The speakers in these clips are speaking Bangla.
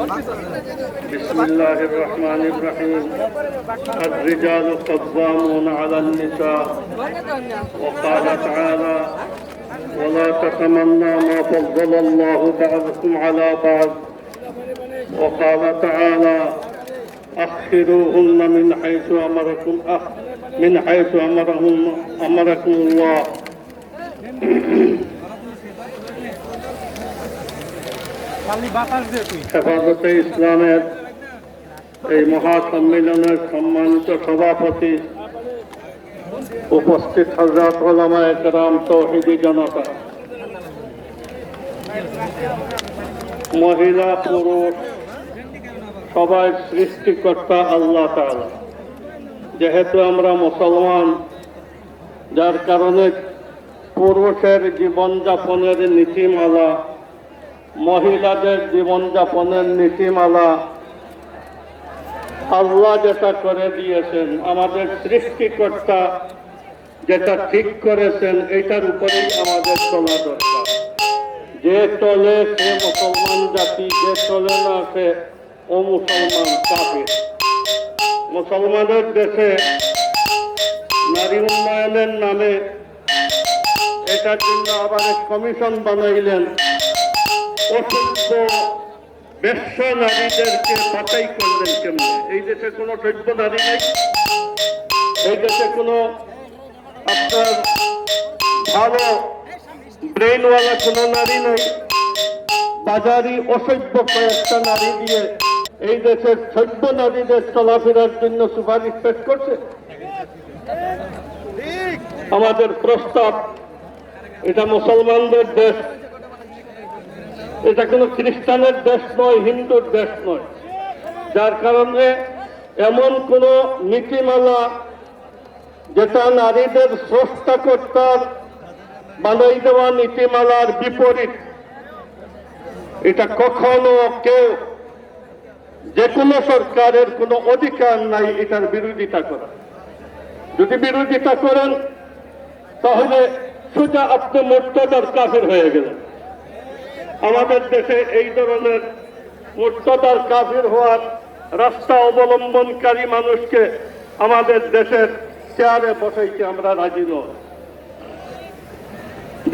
بسم الله الرحمن الرحيم الرجال قوامون على النساء وقال تعالى ولا تتمنوا ما فضل الله بعضكم على بعض وقال تعالى أخروهن من حيث أمركم الله হেফাজতে ইসলামের এই মহাসম্মেলনের সম্মানিত সভাপতি, উপস্থিত হযরত উলামায়ে কেরাম, তৌহিদি জনতা, মহিলা পুরুষ সবাই সৃষ্টিকর্তা আল্লাহ তাআলা। যেহেতু আমরা মুসলমান, যার কারণে পুরুষের জীবনযাপনের নীতিমালা, মহিলাদের জীবনযাপনের নীতিমালা আল্লাহ যেটা করে দিয়েছেন, আমাদের সৃষ্টিকর্তা যেটা ঠিক করেছেন, এইটার উপরেই আমাদের চলা দরকার। যে চলে সে মুসলমান জাতি, যে চলে না সে অমুসলমান কাফির। মুসলমানের দেশে নারী উন্নয়নের নামে এটার জন্য আবার এক কমিশন বানাইলেন। অসভ্য বেশ্য নারীদেরকে বাছাই করলেন কেমনে? এই দেশে কোনো সভ্য নারী নেই, এই দেশে কোনো আপনার ভালো ব্রেনওয়ালা কোনো নারী নেই। বাজারি অসভ্য কয়েকটা নারী দিয়ে এই দেশের সভ্য নারীদের চলাফেরার জন্য সুপারিশ পেশ করছে। আমাদের প্রস্তাব, এটা মুসলমানদের দেশ, এটা কোনো খ্রিস্টানের দেশ নয়, হিন্দুর দেশ নয়। যার কারণে এমন কোন নীতিমালা যেটা নারীদের স্রষ্টাকর্তার বানাই দেওয়া নীতিমালার বিপরীত, এটা কখনো কেউ, যে কোনো সরকারের কোনো অধিকার নাই এটার বিরোধিতা করা। যদি বিরোধিতা করেন তাহলে সোজা আপনি মুর্তদার কাফির হয়ে গেলেন। আমাদের দেশে এই ধরনের মুর্তদার কাফির হওয়ার রাস্তা অবলম্বনকারী মানুষকে আমাদের দেশের চেয়ারে বসাইতে আমরা রাজি নই।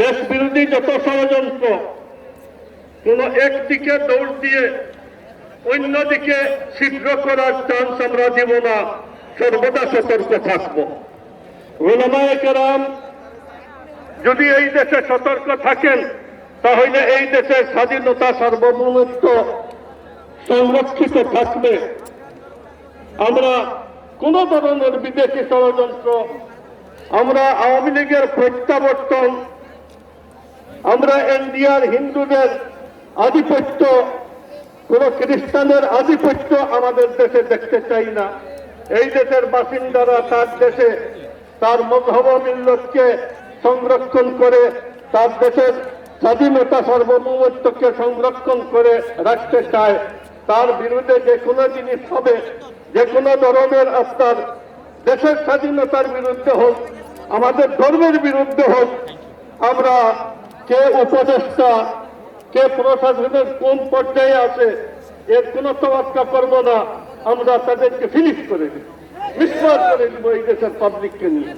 দেশ বিরোধী যত ষড়যন্ত্র, কোন একদিকে দৌড় দিয়ে অন্যদিকে ছিদ্র করার চান্স আমরা দিব না, সর্বদা সতর্ক থাকব। উলামায়ে কেরাম যদি এই দেশে সতর্ক থাকেন তাহলে এই দেশের স্বাধীনতা, সার্বভৌমত্ব সংরক্ষিত থাকবে। আমরা কোন ধরনের বিদেশি ষড়যন্ত্র, আমরা আওয়ামী লীগের প্রত্যাবর্তন, আমরা ইন্ডিয়ার হিন্দুদের আধিপত্য, কোন খ্রিস্টানের আধিপত্য আমাদের দেশে দেখতে চাই না। এই দেশের বাসিন্দারা তার দেশে তার মযহব মিল্লাতকে সংরক্ষণ করে, তার দেশের স্বাধীনতা, সার্বভৌমত্বকে সংরক্ষণ করে রাখতে চায়। তার বিরুদ্ধে যে কোনো জিনিস হবে, যে কোনো ধরনের আপনার দেশের স্বাধীনতার বিরুদ্ধে হোক, আমাদের ধর্মের বিরুদ্ধে হোক, আমরা কে উপদেষ্টা, কে প্রশাসনের কোন পর্যায়ে আছে এর কোনো তোয়াক্কা করব না। আমরা তাদেরকে ফিনিশ করে দিব, বিশ্বাস করে দিব এই দেশের পাবলিককে নিয়ে।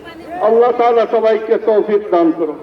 আল্লাহ তাআলা সবাইকে তৌফিক দান করুন।